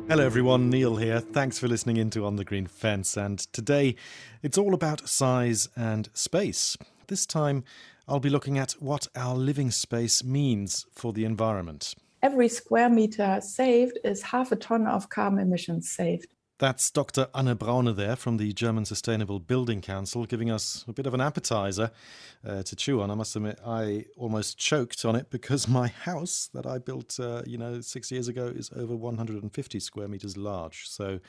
Hello everyone, Neil here. Thanks for listening into On the Green Fence. And today it's all about size and space. This time I'll be looking at what our living space means for the environment. Every square meter saved is half a ton of carbon emissions saved. That's Dr. Braune there from the German Sustainable Building Council giving us a bit of an appetizer to chew on. I must admit, I almost choked on it because my house that I built, 6 years ago is over 150 square meters large. So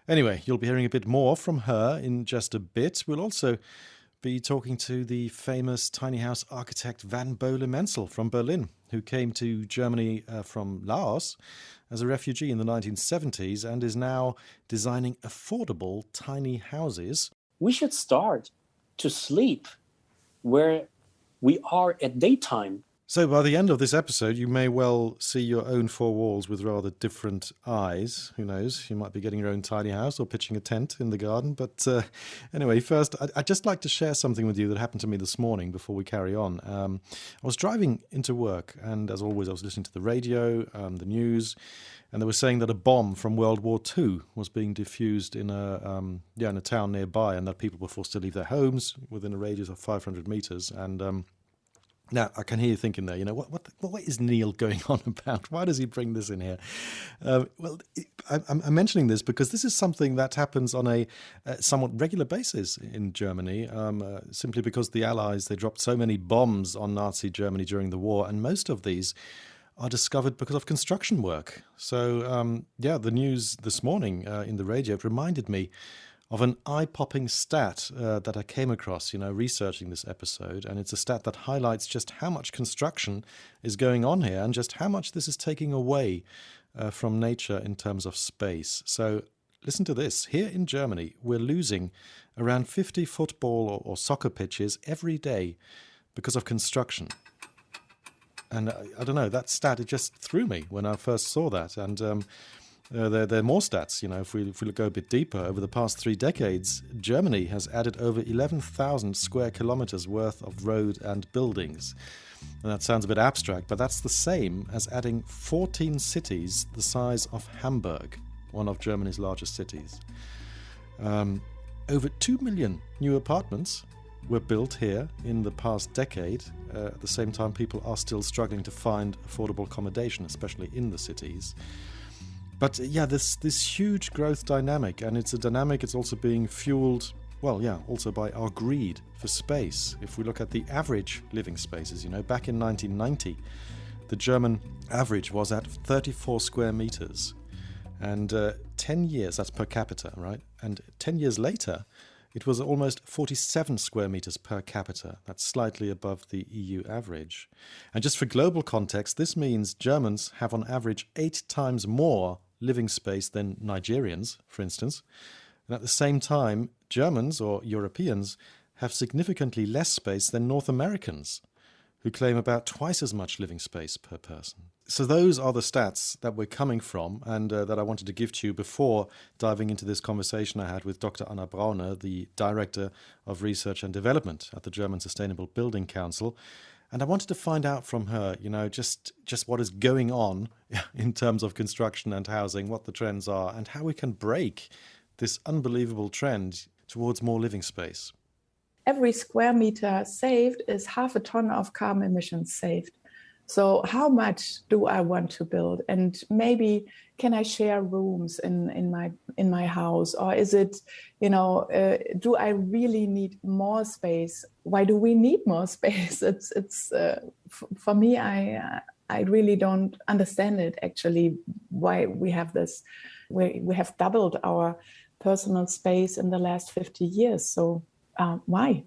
anyway, you'll be hearing a bit more from her in just a bit. We'll also be talking to the famous tiny house architect Bo Le-Mentzel from Berlin, who came to Germany from Laos as a refugee in the 1970s and is now designing affordable tiny houses. We should start to sleep where we are at daytime. So by the end of this episode, you may well see your own four walls with rather different eyes. Who knows? You might be getting your own tiny house or pitching a tent in the garden. But anyway, first, I'd just like to share something with you that happened to me this morning before we carry on. I was driving into work, and as always, I was listening to the radio, the news, and they were saying that a bomb from World War II was being diffused in a town nearby, and that people were forced to leave their homes within a radius of 500 meters. And now, I can hear you thinking there, what is Neil going on about? Why does he bring this in here? I'm mentioning this because this is something that happens on a somewhat regular basis in Germany, simply because the Allies, they dropped so many bombs on Nazi Germany during the war, and most of these are discovered because of construction work. So, the news this morning in the radio, it reminded me of an eye-popping stat that I came across, researching this episode. And it's a stat that highlights just how much construction is going on here and just how much this is taking away from nature in terms of space. So listen to this. Here in Germany, we're losing around 50 football or soccer pitches every day because of construction. And I don't know, that stat, it just threw me when I first saw that. And there are more stats. If we go a bit deeper, over the past 3 decades, Germany has added over 11,000 square kilometers worth of road and buildings. And that sounds a bit abstract, but that's the same as adding 14 cities the size of Hamburg, one of Germany's largest cities. Over 2 million new apartments were built here in the past decade. At the same time, people are still struggling to find affordable accommodation, especially in the cities. But this huge growth dynamic, and it's a dynamic, it's also being fueled, also by our greed for space. If we look at the average living spaces, back in 1990, the German average was at 34 square meters. And 10 years, that's per capita, right? And 10 years later, it was almost 47 square meters per capita. That's slightly above the EU average. And just for global context, this means Germans have on average 8 times more living space than Nigerians, for instance. And at the same time, Germans or Europeans have significantly less space than North Americans, who claim about twice as much living space per person. So those are the stats that we're coming from and that I wanted to give to you before diving into this conversation I had with Dr. Braune, the Director of Research and Development at the German Sustainable Building Council. And I wanted to find out from her, just what is going on in terms of construction and housing, what the trends are, and how we can break this unbelievable trend towards more living space. Every square meter saved is half a ton of carbon emissions saved. So how much do I want to build? And maybe can I share rooms in my house? Or is it, do I really need more space? Why do we need more space? It's for me, I really don't understand it actually, why we have this. We have doubled our personal space in the last 50 years. So why?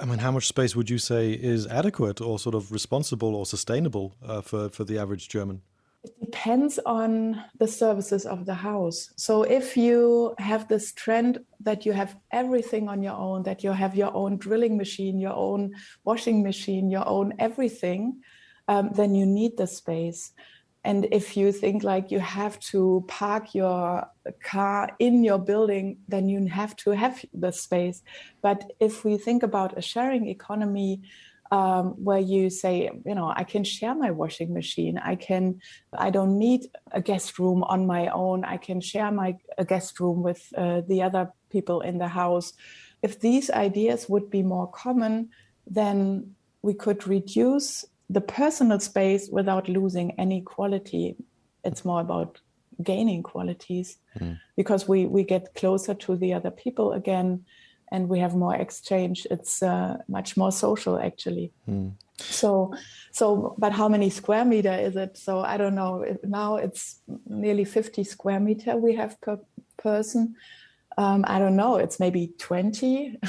I mean, how much space would you say is adequate or sort of responsible or sustainable for the average German? It depends on the services of the house. So if you have this trend that you have everything on your own, that you have your own drilling machine, your own washing machine, your own everything, then you need the space. And if you think like you have to park your car in your building, then you have to have the space. But if we think about a sharing economy, where you say, I can share my washing machine. I don't need a guest room on my own. I can share a guest room with the other people in the house. If these ideas would be more common, then we could reduce the personal space without losing any quality. It's more about gaining qualities because we get closer to the other people again, and we have more exchange. It's much more social, actually. So, but how many square meter is it? So I don't know. Now it's nearly 50 square meter we have per person. I don't know. It's maybe 20,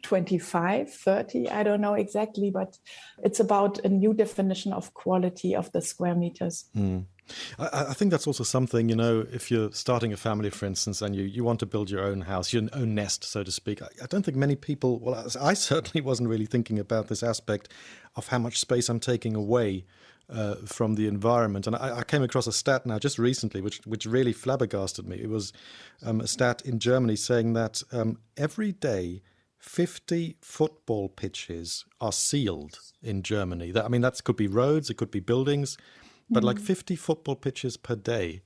25, 30. I don't know exactly, but it's about a new definition of quality of the square meters. I think that's also something, if you're starting a family, for instance, and you want to build your own house, your own nest, so to speak. I don't think many people, well, I certainly wasn't really thinking about this aspect of how much space I'm taking away from the environment. And I came across a stat now just recently, which really flabbergasted me. It was a stat in Germany saying that every day 50 football pitches are sealed in Germany. That could be roads, it could be buildings, but like 50 football pitches per day.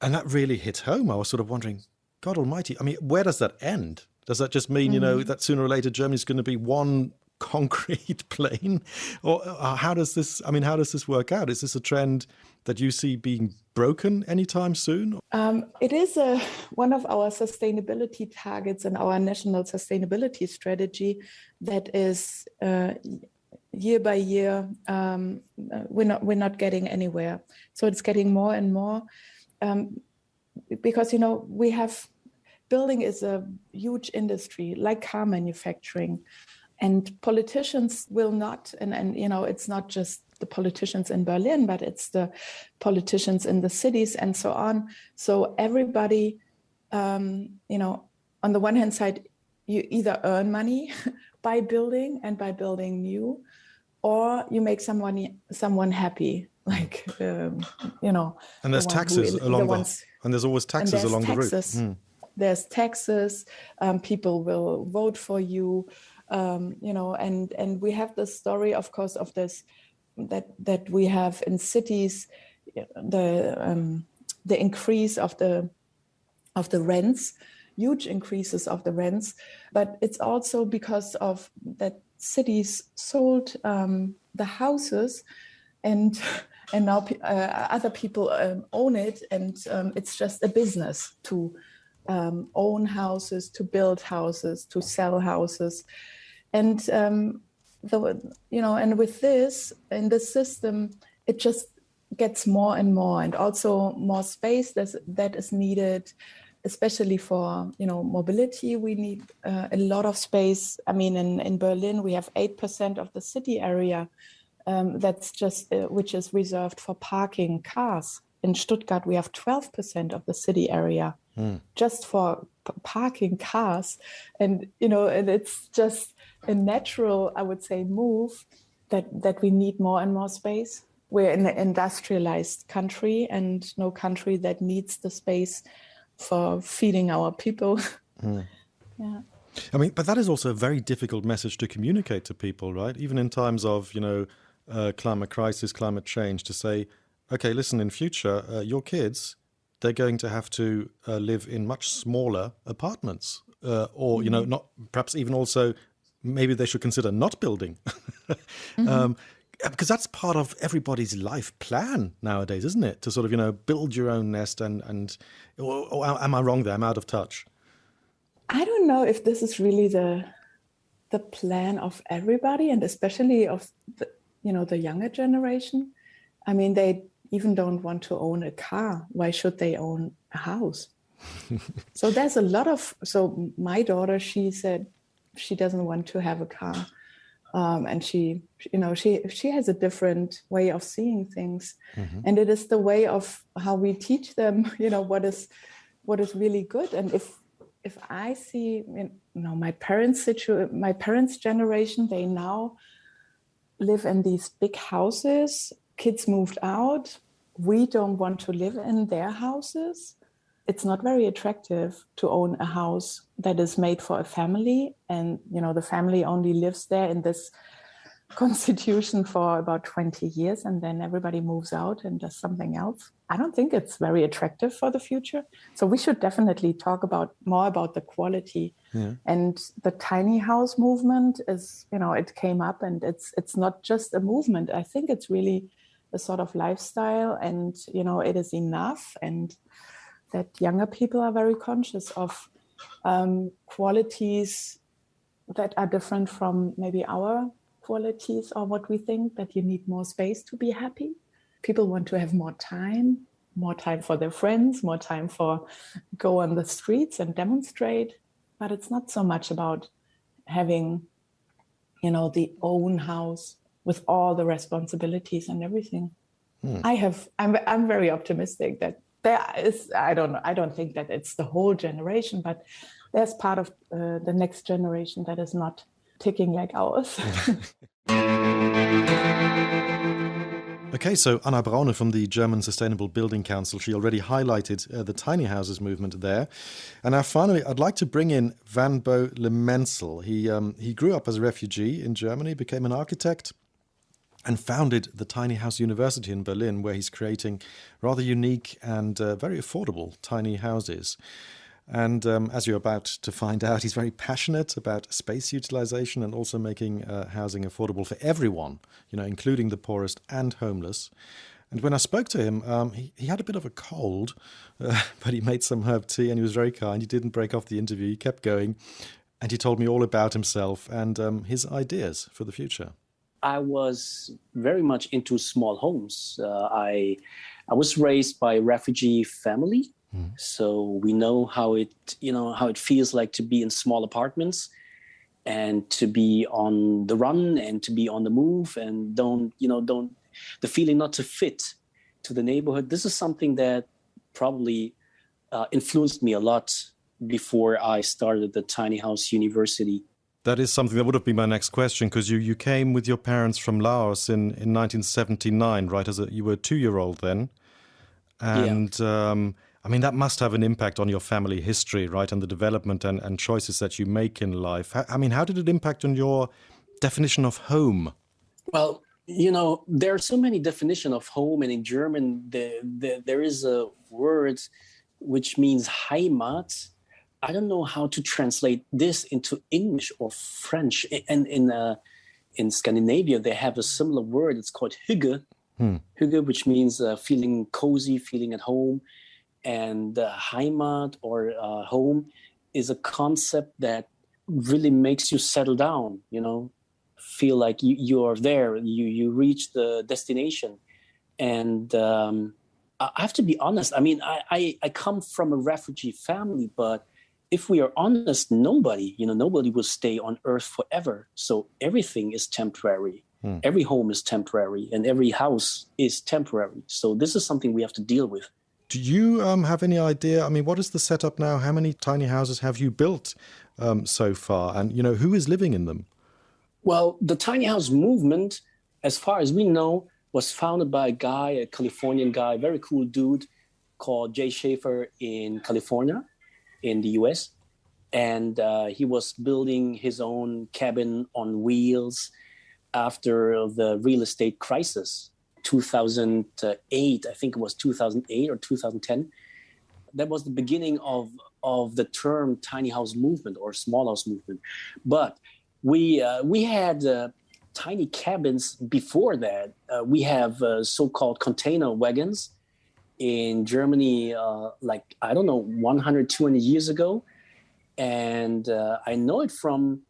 And that really hit home. I was sort of wondering, God almighty, where does that end? Does that just mean, that sooner or later Germany's going to be one concrete plain? Or how does this work out? Is this a trend that you see being broken anytime soon? It is one of our sustainability targets in our national sustainability strategy that is year by year, we're not getting anywhere. So it's getting more and more because, we have building is a huge industry like car manufacturing. And politicians will not, and it's not just the politicians in Berlin, but it's the politicians in the cities and so on. So everybody, on the one hand side, you either earn money by building and by building new, or you make someone happy, like, And there's taxes and there's always taxes along the route. There's taxes, people will vote for you. And we have the story, of course, of this that we have in cities, the increase of the rents, huge increases of the rents, but it's also because of that cities sold the houses, and now other people own it, and it's just a business to own houses, to build houses, to sell houses. And and with this in the system, it just gets more and more, and also more space that is needed, especially for mobility. We need a lot of space. In Berlin, we have 8% of the city area that's just which is reserved for parking cars. In Stuttgart, we have 12% of the city area just for parking cars, and it's just a natural, I would say, move that we need more and more space. We're in an industrialized country, and no country that needs the space for feeding our people. Yeah. But that is also a very difficult message to communicate to people, right? Even in times of, climate crisis, climate change, to say, okay, listen, in future, your kids, they're going to have to live in much smaller apartments, or, not perhaps even also maybe they should consider not building. Because that's part of everybody's life plan nowadays, isn't it? To sort of, build your own nest and or am I wrong there? I'm out of touch. I don't know if this is really the plan of everybody, and especially of the younger generation. They even don't want to own a car. Why should they own a house? So there's a lot of, so my daughter, she said she doesn't want to have a car. And she has a different way of seeing things. And it is the way of how we teach them, what is really good. And if I see, my parents' generation, they now live in these big houses. Kids moved out. We don't want to live in their houses. It's not very attractive to own a house that is made for a family, and the family only lives there in this constitution for about 20 years and then everybody moves out and does something else. I don't think it's very attractive for the future. So we should definitely talk more about the quality. Yeah. And the tiny house movement is, it came up, and it's not just a movement. I think it's really a sort of lifestyle, and, it is enough. And that younger people are very conscious of qualities that are different from maybe our qualities, or what we think, that you need more space to be happy. People want to have more time for their friends, more time for go on the streets and demonstrate. But it's not so much about having, the own house with all the responsibilities and everything. I'm very optimistic that there is, I don't think that it's the whole generation, but there's part of the next generation that is not ticking like ours. Okay, so Anna Braune from the German Sustainable Building Council, she already highlighted the tiny houses movement there. And now finally, I'd like to bring in Bo Le-Mentzel. He grew up as a refugee in Germany, became an architect, and founded the Tinyhouse University in Berlin, where he's creating rather unique and very affordable tiny houses. And as you're about to find out, he's very passionate about space utilization and also making housing affordable for everyone, including the poorest and homeless. And when I spoke to him, he had a bit of a cold, but he made some herb tea and he was very kind. He didn't break off the interview. He kept going. And he told me all about himself and his ideas for the future. I was very much into small homes. I was raised by a refugee family. So we know how it feels like to be in small apartments and to be on the run and to be on the move and don't the feeling not to fit to the neighborhood. This is something that probably influenced me a lot before I started the Tinyhouse University. That is something that would have been my next question, because you came with your parents from Laos in 1979, right? You were a 2-year-old then. And yeah. That must have an impact on your family history, right? And the development and choices that you make in life. How did it impact on your definition of home? Well, there are so many definitions of home. And in German, there is a word which means Heimat. I don't know how to translate this into English or French. And in Scandinavia, they have a similar word. It's called Hygge. Hygge, which means feeling cozy, feeling at home. And Heimat or home is a concept that really makes you settle down, feel like you are there, you reach the destination. And I have to be honest, I come from a refugee family, but if we are honest, nobody will stay on earth forever. So everything is temporary. Every home is temporary and every house is temporary. So this is something we have to deal with. Do you have any idea? What is the setup now? How many tiny houses have you built so far? And, who is living in them? Well, the tiny house movement, as far as we know, was founded by a Californian guy, very cool dude called Jay Schaefer in California, in the US. And he was building his own cabin on wheels after the real estate crisis. 2008, I think it was 2008 or 2010. That was the beginning of the term tiny house movement or small house movement. But we had tiny cabins before that. We have so-called container wagons in Germany, 100, 200 years ago. And I know it from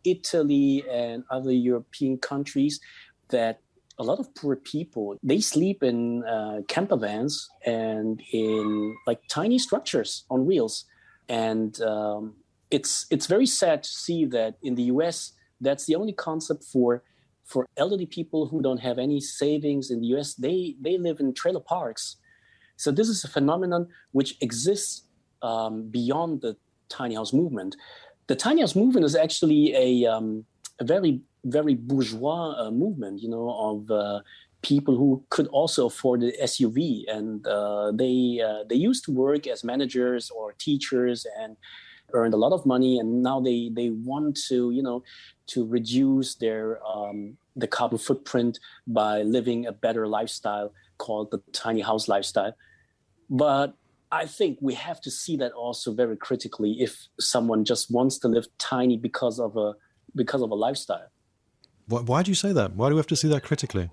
Italy and other European countries that a lot of poor people, they sleep in camper vans and in tiny structures on wheels. And it's very sad to see that in the US, that's the only concept for elderly people who don't have any savings in the US. They live in trailer parks. So this is a phenomenon which exists beyond the tiny house movement. The tiny house movement is actually a very, very bourgeois movement, of people who could also afford the SUV, and they used to work as managers or teachers, and earned a lot of money, and now they want to reduce their the carbon footprint by living a better lifestyle called the tiny house lifestyle. But I think we have to see that also very critically if someone just wants to live tiny because of a lifestyle. Why do you say that? Why do we have to see that critically?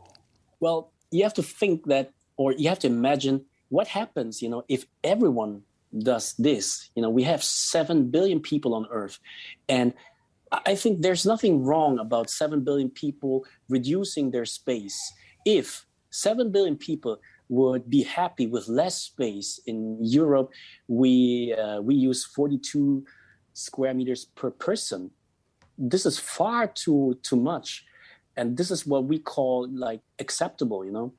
Well, you have to think that, or you have to imagine what happens, if everyone does this. We have 7 billion people on Earth, and I think there's nothing wrong about 7 billion people reducing their space. If 7 billion people would be happy with less space. In Europe, we use 42 square meters per person. This is far too much, and this is what we call like acceptable.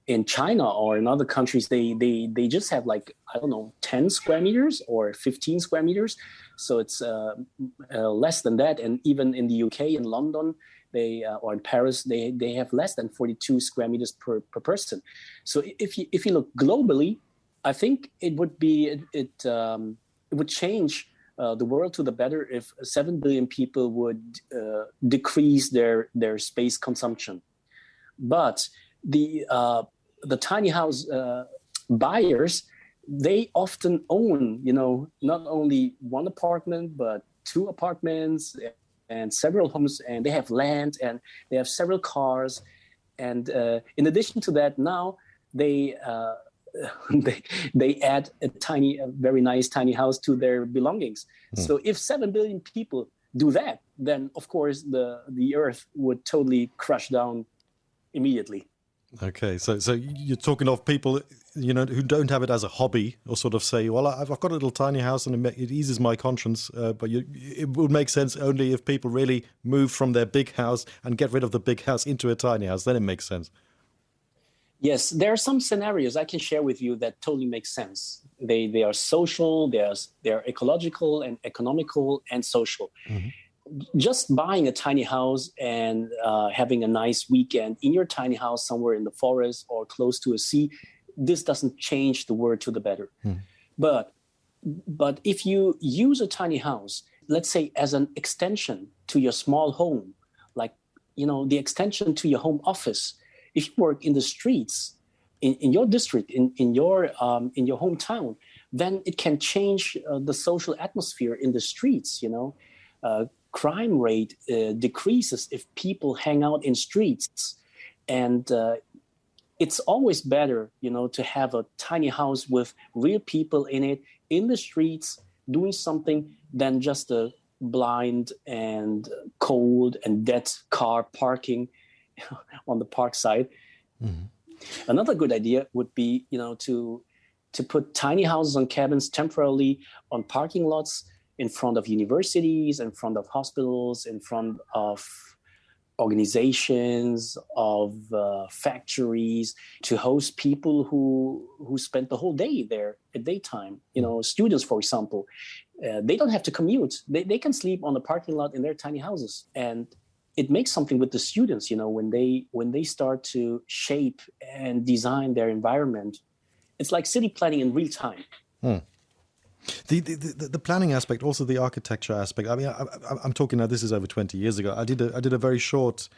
In China or in other countries, they just have 10 square meters or 15 square meters, so it's less than that. And even in the UK, in London, or in Paris, they have less than 42 square meters per person. So if you look globally, I think it would change the world to the better if 7 billion people would decrease their space consumption. But the tiny house buyers, they often own, not only one apartment but 2 apartments and several homes, and they have land and they have several cars, and in addition to that, now they add a very nice tiny house to their belongings. So if 7 billion people do that, then of course the earth would totally crash down immediately. Okay, so you're talking of people, who don't have it as a hobby, or sort of say, well, I've got a little tiny house and it eases my conscience, but it would make sense only if people really move from their big house and get rid of the big house into a tiny house. Then it makes sense. Yes, there are some scenarios I can share with you that totally make sense. They are social, they're ecological and economical and social. Mm-hmm. Just buying a tiny house and having a nice weekend in your tiny house somewhere in the forest or close to a sea, this doesn't change the world to the better. But if you use a tiny house, let's say as an extension to your small home, like the extension to your home office, if you work in the streets in your district, in your hometown, then it can change the social atmosphere in the streets. Crime rate decreases if people hang out in streets, and it's always better, to have a tiny house with real people in it, in the streets, doing something, than just a blind and cold and dead car parking on the park side. Mm-hmm. Another good idea would be, to put tiny houses on cabins temporarily on parking lots, in front of universities, in front of hospitals, in front of organizations, of factories, to host people who spend the whole day there at daytime. Students, for example, they don't have to commute. They can sleep on the parking lot in their tiny houses. And it makes something with the students, when they start to shape and design their environment. It's like city planning in real time. The planning aspect, also the architecture aspect. I mean, I'm talking now. This is over 20 years ago. I did a very short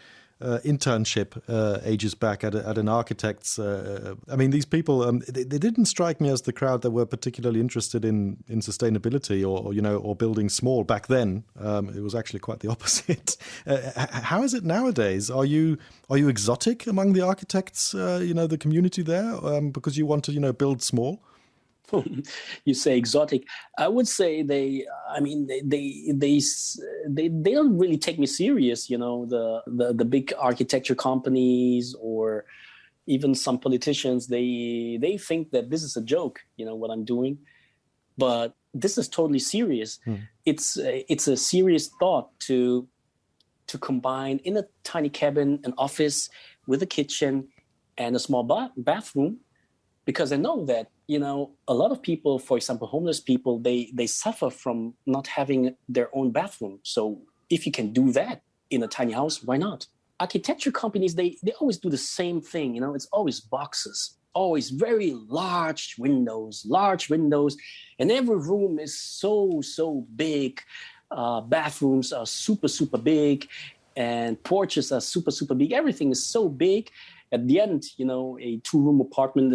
internship ages back at an architect's. I mean, these people they didn't strike me as the crowd that were particularly interested in sustainability or building small back then. It was actually quite the opposite. How is it nowadays? Are you exotic among the architects? The community there because you want to build small? You say exotic. I would say they don't really take me serious. The big architecture companies or even some politicians, they think that this is a joke. What I'm doing, but this is totally serious. It's a serious thought to combine in a tiny cabin an office with a kitchen and a small bathroom, because I know that a lot of people, for example, homeless people, they suffer from not having their own bathroom. So if you can do that in a tiny house, why not? Architecture companies, they always do the same thing. It's always boxes. always very large windows, and every room is so big. Bathrooms are super big, and porches are super big. Everything is so big. At the end, a 2-room apartment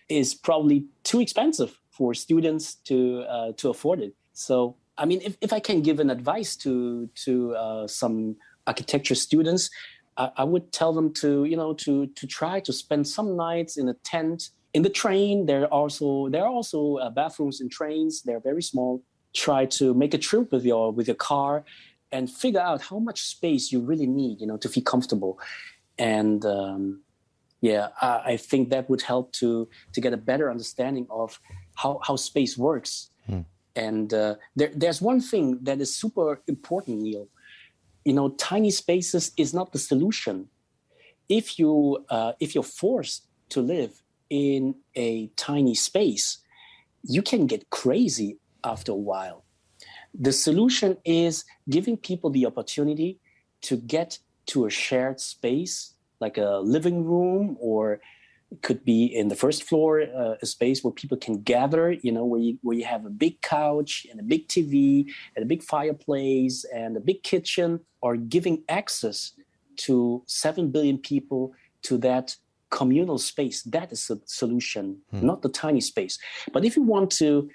is probably too expensive for students to afford it. So, I mean, if I can give an advice to some architecture students, I would tell them to try to spend some nights in a tent. In the train, there are also bathrooms in trains. They're very small. Try to make a trip with your car, and figure out how much space you really need, to feel comfortable. And I think that would help to get a better understanding of how space works. And there's one thing that is super important, Neil. Tiny spaces is not the solution. If you're forced to live in a tiny space, you can get crazy after a while. The solution is giving people the opportunity to get to a shared space, like a living room, or it could be in the first floor, a space where people can gather, where you have a big couch and a big TV and a big fireplace and a big kitchen, or giving access to 7 billion people to that communal space. That is the solution, not the tiny space. But if you want to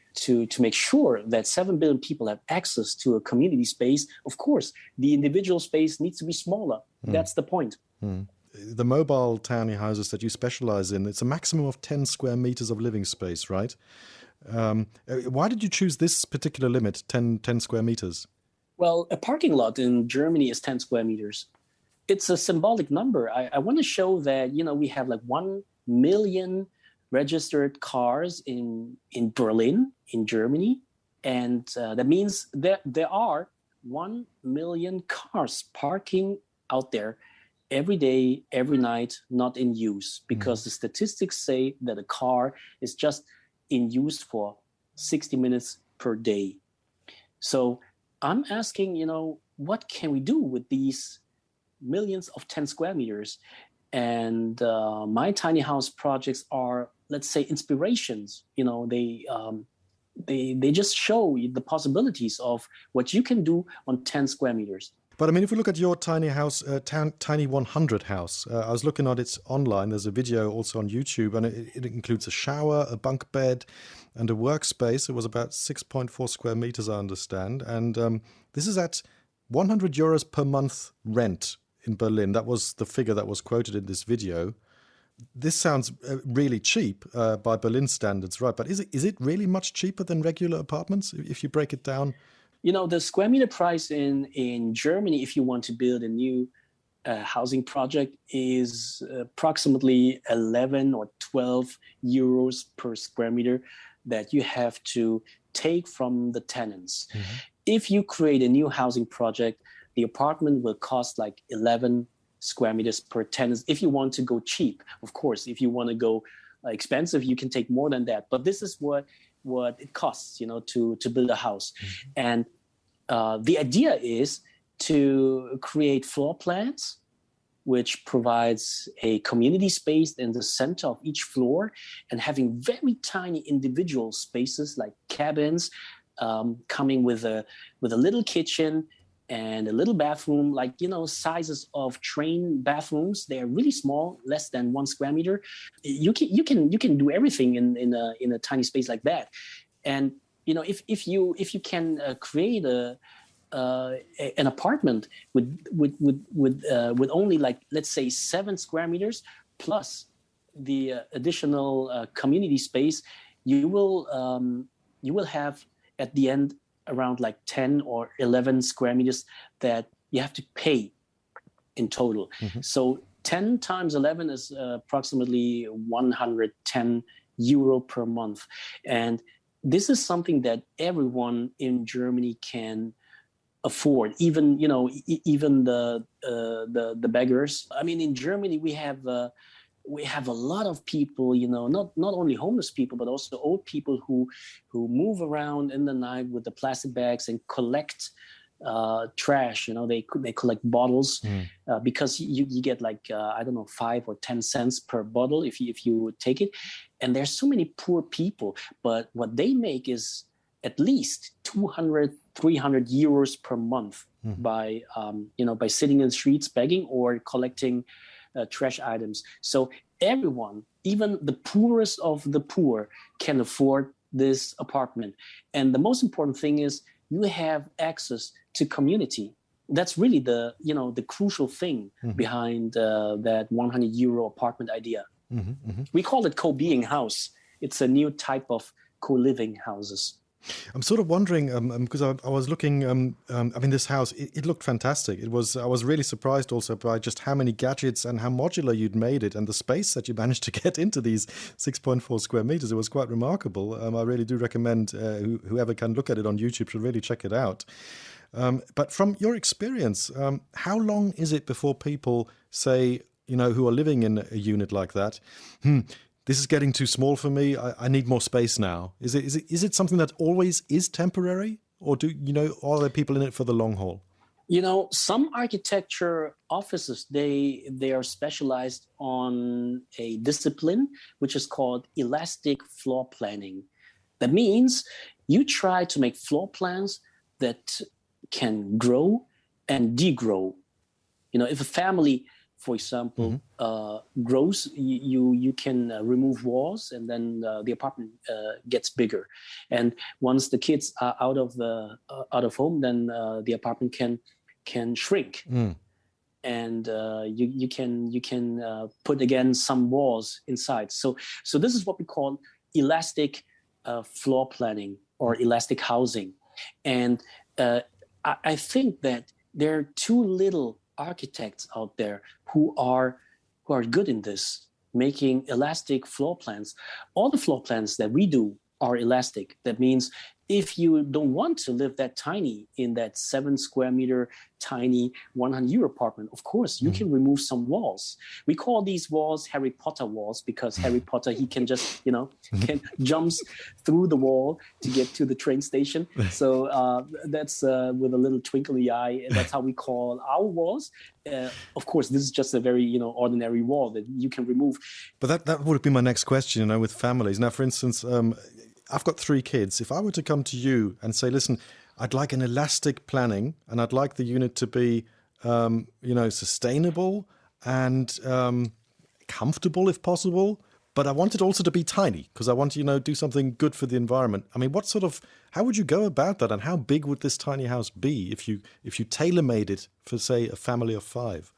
make sure that 7 billion people have access to a community space, of course, the individual space needs to be smaller. That's the point. The mobile tiny houses that you specialize in, it's a maximum of 10 square meters of living space, right? Why did you choose this particular limit, 10 square meters? Well, a parking lot in Germany is 10 square meters. It's a symbolic number. I want to show that, we have like 1 million registered cars in Berlin, in Germany. And that means that there are 1 million cars parking out there every day, every night, not in use, because the statistics say that a car is just in use for 60 minutes per day. So I'm asking, what can we do with these millions of 10 square meters? And my tiny house projects are, let's say, inspirations. They just show the possibilities of what you can do on 10 square meters. But I mean, if we look at your tiny house, Tiny 100 house, I was looking at it online. There's a video also on YouTube, and it includes a shower, a bunk bed, and a workspace. It was about 6.4 square meters, I understand. And this is at 100 euros per month rent in Berlin. That was the figure that was quoted in this video. This sounds really cheap by Berlin standards, right? But is it really much cheaper than regular apartments if you break it down? The square meter price in Germany, if you want to build a new housing project, is approximately 11 or 12 euros per square meter that you have to take from the tenants. Mm-hmm. If you create a new housing project, the apartment will cost like 11 square meters per tenant. If you want to go cheap, of course, if you want to go expensive, you can take more than that. But this is what it costs, to build a house. Mm-hmm. And the idea is to create floor plans, which provides a community space in the center of each floor, and having very tiny individual spaces like cabins, coming with a little kitchen and a little bathroom, like, sizes of train bathrooms. They are really small, less than 1 square meter. You can do everything in a tiny space like that. And if you can create an apartment with only, like, let's say 7 square meters plus the additional community space, you will have at the end around like 10 or 11 square meters that you have to pay in total. Mm-hmm. So 10 times 11 is approximately 110 euro per month. And this is something that everyone in Germany can afford, even the beggars. I mean, in Germany we have a lot of people, not only homeless people, but also old people who move around in the night with the plastic bags and collect trash. They collect bottles because you get like I don't know, 5 or 10 cents per bottle if you take it. And there's so many poor people, but what they make is at least 200, 300 euros per month by sitting in the streets begging or collecting trash items. So everyone, even the poorest of the poor, can afford this apartment. And the most important thing is you have access to community. That's really the crucial thing behind that 100 euro apartment idea. We call it co-being house. It's a new type of co-living houses. I'm sort of wondering, because I was looking, this house, it looked fantastic. I was really surprised also by just how many gadgets and how modular you'd made it and the space that you managed to get into these 6.4 square meters. It was quite remarkable. I really do recommend whoever can look at it on YouTube should really check it out. But from your experience, how long is it before people say, who are living in a unit like that, this is getting too small for me, I need more space now? Is it something that always is temporary? Or are there people in it for the long haul? Some architecture offices, they are specialized on a discipline which is called elastic floor planning. That means you try to make floor plans that can grow and degrow. If a family, for example, grows, you can remove walls, and then the apartment gets bigger. And once the kids are out of home, then the apartment can shrink, and you can put again some walls inside. So this is what we call elastic floor planning or elastic housing. And I think that there are too little architects out there who are good in this, making elastic floor plans. All the floor plans that we do are elastic. That means if you don't want to live that tiny in that 7 square meter tiny 100 euro apartment, of course, you can remove some walls. We call these walls Harry Potter walls because Harry Potter, he can just, can jumps through the wall to get to the train station. So that's with a little twinkle in the eye. And that's how we call our walls. Of course, this is just a very, ordinary wall that you can remove. But that would be my next question, with families. Now, for instance, I've got 3 kids. If I were to come to you and say, listen, I'd like an elastic planning and I'd like the unit to be, sustainable and comfortable if possible, but I want it also to be tiny because I want to, do something good for the environment. I mean, how would you go about that, and how big would this tiny house be if you tailor-made it for, say, a family of 5?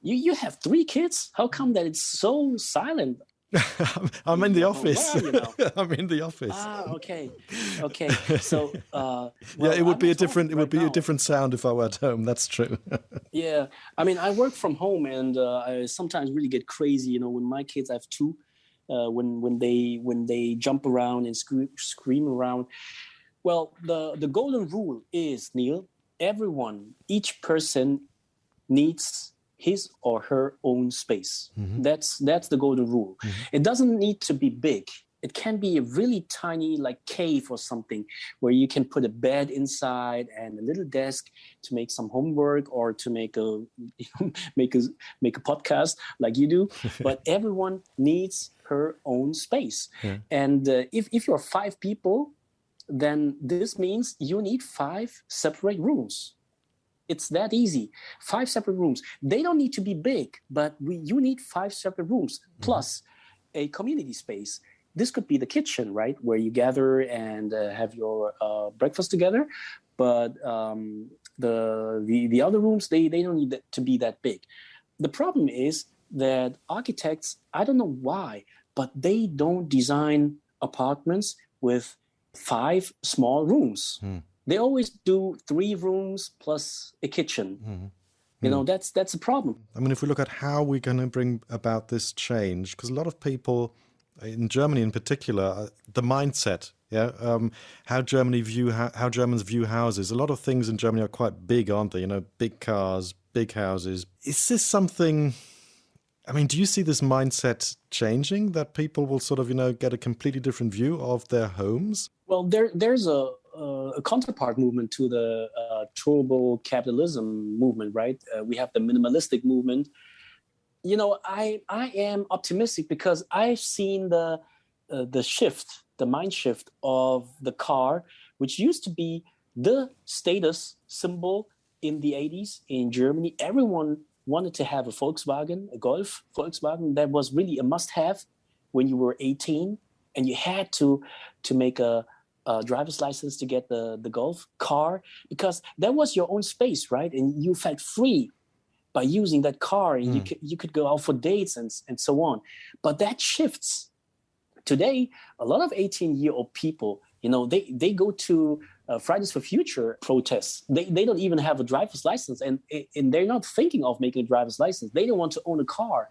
You have 3 kids? How come that it's so silent? I'm in the office. I'm in the office. Okay. So it would be a different sound if I were at home. That's true. Yeah, I work from home, and I sometimes really get crazy. When my kids, I have 2, when they jump around and scream around. Well, the golden rule is, Neil, each person needs his or her own space. That's the golden rule. It doesn't need to be big. It can be a really tiny, like cave or something, where you can put a bed inside and a little desk to make some homework or to make a make a podcast like you do. But everyone needs her own space. Yeah. And if you're 5 people, then this means you need 5 separate rooms. It's that easy. 5 separate rooms. They don't need to be big, but you need 5 separate rooms plus a community space. This could be the kitchen, right, where you gather and have your breakfast together. But the other rooms, they don't need to be that big. The problem is that architects, I don't know why, but they don't design apartments with 5 small rooms. They always do 3 rooms plus a kitchen. That's a problem. If we look at how we're going to bring about this change, because a lot of people in Germany in particular, the mindset, how Germans view houses. A lot of things in Germany are quite big, aren't they? Big cars, big houses. Is this something? Do you see this mindset changing, that people will sort of, get a completely different view of their homes? Well, there's a a counterpart movement to the turbo capitalism movement, right? We have the minimalistic movement. I am optimistic because I've seen the shift, the mind shift of the car, which used to be the status symbol in the 80s in Germany. Everyone wanted to have a Volkswagen, a Golf Volkswagen. That was really a must-have when you were 18, and you had to make a driver's license to get the Golf car, because that was your own space, right? And you felt free by using that car, and you could go out for dates and so on. But that shifts. Today, a lot of 18-year-old people, they go to Fridays for Future protests. They don't even have a driver's license, and they're not thinking of making a driver's license. They don't want to own a car.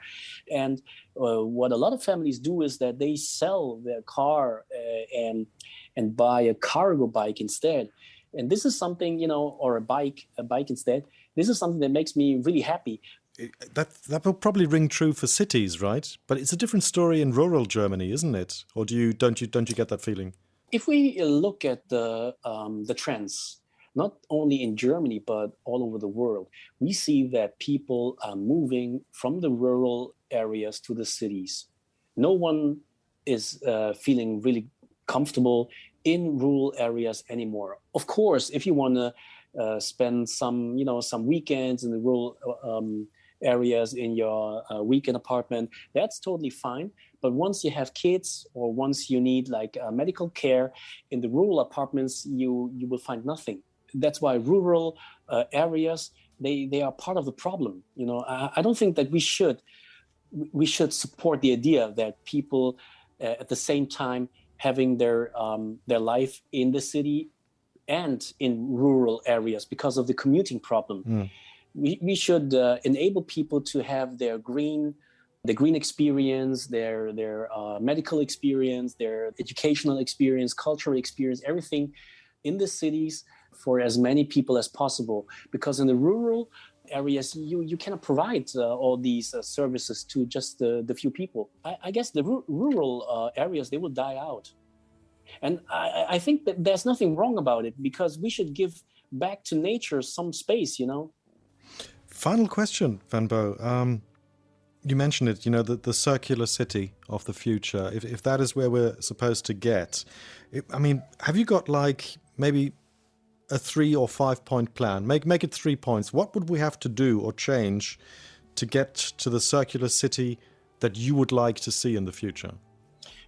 And what a lot of families do is that they sell their car and buy a cargo bike instead. And this is something, or a bike instead. This is something that makes me really happy. That will probably ring true for cities, right? But it's a different story in rural Germany, isn't it? Or don't you get that feeling? If we look at the trends, not only in Germany but all over the world, we see that people are moving from the rural areas to the cities. No one is feeling really comfortable in rural areas anymore. Of course, if you want to spend some weekends in the rural areas in your weekend apartment, that's totally fine. But once you have kids, or once you need medical care in the rural apartments, you will find nothing. That's why rural areas, they are part of the problem. I don't think that we should support the idea that people at the same time having their life in the city and in rural areas because of the commuting problem. We should enable people to have their green experience, their medical experience, their educational experience, cultural experience, everything in the cities for as many people as possible. Because in the rural areas, you cannot provide all these services to just the few people. I guess the rural areas, they will die out. And I think that there's nothing wrong about it, because we should give back to nature some space, Final question, Van Bo. You mentioned it, the circular city of the future. If that is where we're supposed to get, have you got maybe a 3 or 5 point plan? Make it 3 points. What would we have to do or change to get to the circular city that you would like to see in the future?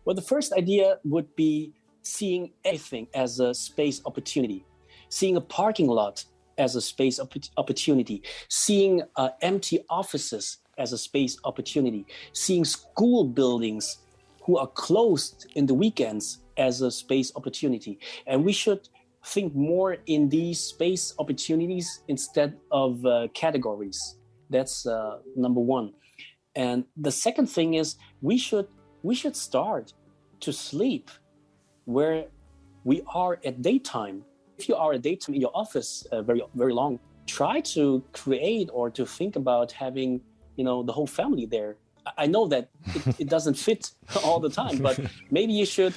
Well, the first idea would be seeing everything as a space opportunity, seeing a parking lot as a space opportunity, seeing empty offices as a space opportunity, seeing school buildings who are closed in the weekends as a space opportunity. And we should think more in these space opportunities instead of categories. That's number one. And the second thing is we should start to sleep where we are at daytime. If you are at daytime in your office very, very long, try to create or to think about having the whole family there. I know that it doesn't fit all the time, but maybe you should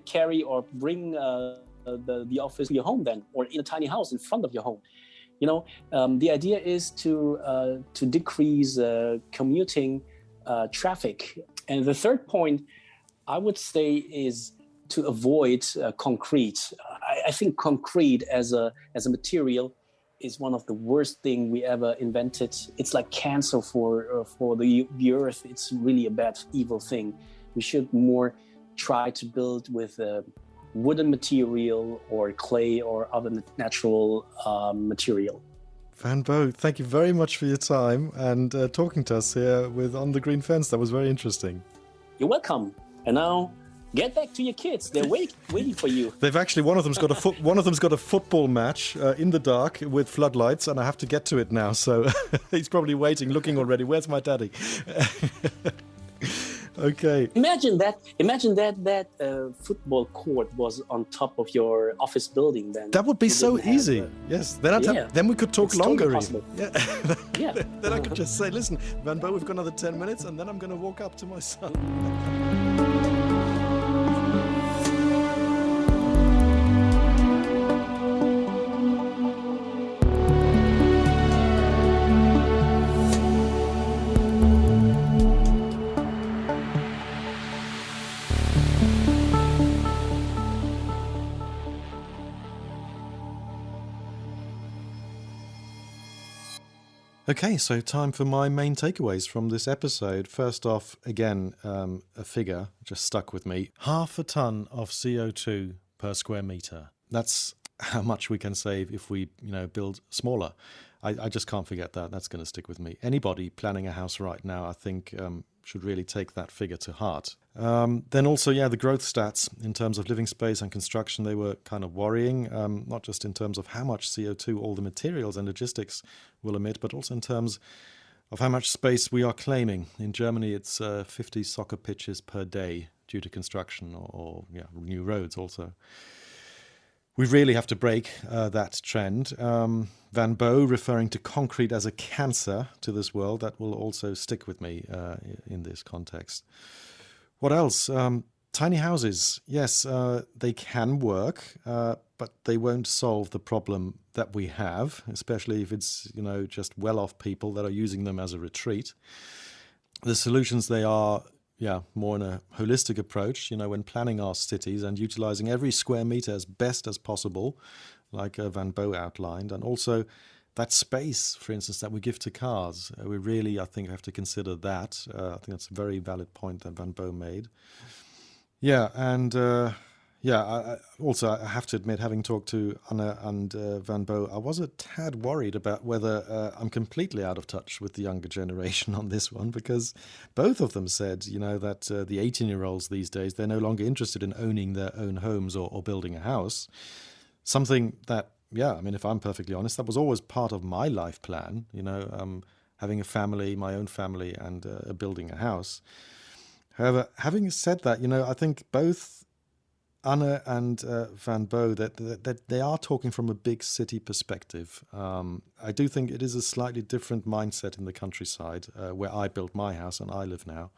carry or bring the office to your home then, or in a tiny house in front of your home. The idea is to decrease commuting traffic. And the third point I would say is to avoid concrete. I think concrete as a material is one of the worst thing we ever invented. It's like cancer for the earth. It's really a bad, evil thing. We should more try to build with wooden material or clay or other natural material. Van Bo, thank you very much for your time and talking to us here with On the Green Fence. That was very interesting. You're welcome. And now, get back to your kids. They're waiting for you. They've actually one of them's got a football match in the dark with floodlights, and I have to get to it now. So he's probably waiting, looking already. Where's my daddy? Okay. Imagine that football court was on top of your office building. Then that would be so easy. Yes. Then we could talk longer. Totally yeah. Yeah. Then I could just say, listen, Van Bo, we've got another 10 minutes, and then I'm going to walk up to my son. Okay, so time for my main takeaways from this episode. First off, again, a figure just stuck with me. 0.5 ton of CO2 per square meter. That's how much we can save if we, build smaller. I just can't forget that. That's going to stick with me. Anybody planning a house right now, I think, should really take that figure to heart. Then also, the growth stats in terms of living space and construction, they were kind of worrying, not just in terms of how much CO2 all the materials and logistics will emit, but also in terms of how much space we are claiming. In Germany, it's 50 soccer pitches per day due to construction or new roads also. We really have to break that trend. Van Bo referring to concrete as a cancer to this world, that will also stick with me in this context. What else? Tiny houses. Yes, they can work, but they won't solve the problem that we have, especially if it's, just well-off people that are using them as a retreat. The solutions, they are more in a holistic approach, when planning our cities and utilizing every square meter as best as possible, like Van Bo outlined. And also that space, for instance, that we give to cars. We really, I think, have to consider that. I think that's a very valid point that Van Bo made. I also, I have to admit, having talked to Anna and Van Bo, I was a tad worried about whether I'm completely out of touch with the younger generation on this one, because both of them said, that the 18-year-olds these days, they're no longer interested in owning their own homes or building a house. Something that, if I'm perfectly honest, that was always part of my life plan, having a family, my own family, and building a house. However, having said that, I think both Anna and Van Bo, that they are talking from a big city perspective. I do think it is a slightly different mindset in the countryside, where I built my house and I live now.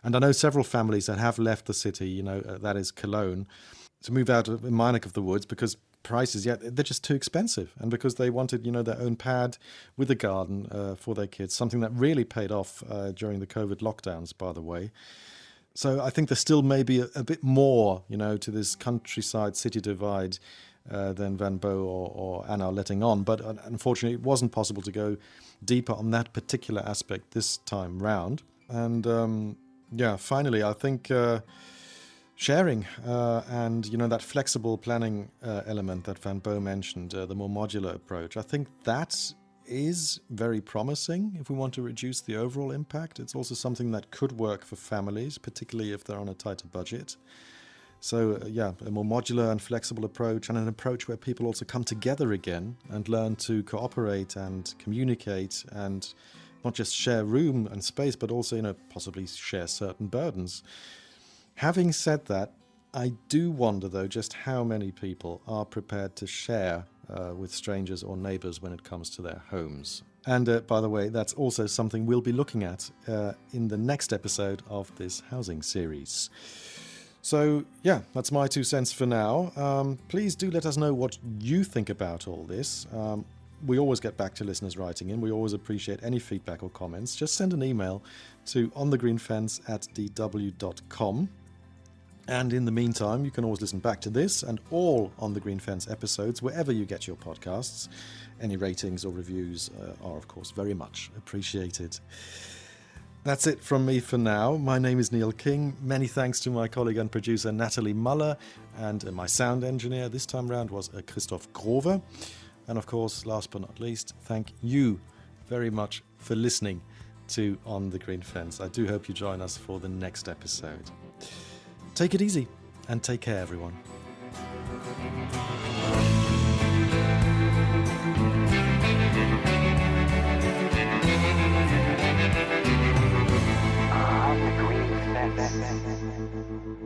And I know several families that have left the city, that is Cologne, to move out in my neck of the woods because prices, they're just too expensive. And because they wanted, their own pad with a garden for their kids, something that really paid off during the COVID lockdowns, by the way. So I think there still may be a bit more, to this countryside-city divide than Van Bo or Anna are letting on. But unfortunately, it wasn't possible to go deeper on that particular aspect this time round. And finally, I think sharing and, that flexible planning element that Van Bo mentioned, the more modular approach, I think that is very promising if we want to reduce the overall impact. It's also something that could work for families, particularly if they're on a tighter budget. So a more modular and flexible approach, and an approach where people also come together again and learn to cooperate and communicate and not just share room and space, but also, possibly share certain burdens. Having said that, I do wonder, though, just how many people are prepared to share with strangers or neighbors when it comes to their homes. And by the way, that's also something we'll be looking at in the next episode of this housing series. So that's my 2 cents for now. Please do let us know what you think about all this. We always get back to listeners writing in. We always appreciate any feedback or comments. Just send an email to onthegreenfence@dw.com. And in the meantime, you can always listen back to this and all On the Green Fence episodes wherever you get your podcasts. Any ratings or reviews are, of course, very much appreciated. That's it from me for now. My name is Neil King. Many thanks to my colleague and producer Natalie Muller, and my sound engineer this time round was Christoph Grover. And of course, last but not least, thank you very much for listening to On the Green Fence. I do hope you join us for the next episode. Take it easy and take care, everyone. On the Green Fence.